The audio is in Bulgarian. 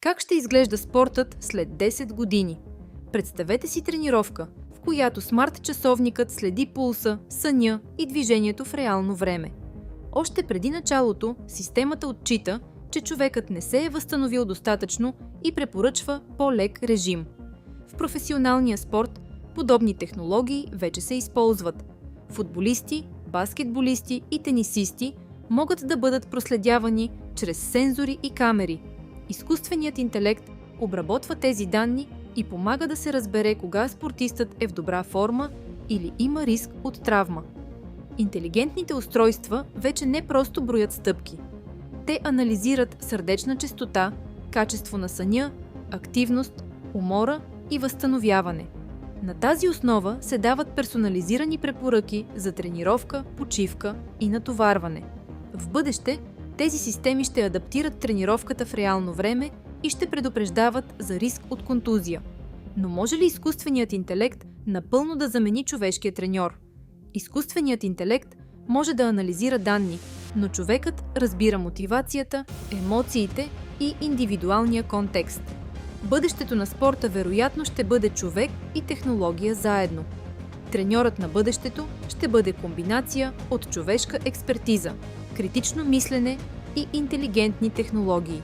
Как ще изглежда спортът след 10 години? Представете си тренировка, в която смарт-часовникът следи пулса, съня и движението в реално време. Още преди началото, системата отчита, че човекът не се е възстановил достатъчно и препоръчва по-лек режим. В професионалния спорт подобни технологии вече се използват. Футболисти, баскетболисти и тенисисти могат да бъдат проследявани чрез сензори и камери. Изкуственият интелект обработва тези данни и помага да се разбере кога спортистът е в добра форма или има риск от травма. Интелигентните устройства вече не просто броят стъпки. Те анализират сърдечна честота, качество на съня, активност, умора и възстановяване. На тази основа се дават персонализирани препоръки за тренировка, почивка и натоварване. В бъдеще тези системи ще адаптират тренировката в реално време и ще предупреждават за риск от контузия. Но може ли изкуственият интелект напълно да замени човешкия треньор? Изкуственият интелект може да анализира данни, но човекът разбира мотивацията, емоциите и индивидуалния контекст. Бъдещето на спорта вероятно ще бъде човек и технология заедно. Треньорът на бъдещето ще бъде комбинация от човешка експертиза, критично мислене и интелигентни технологии.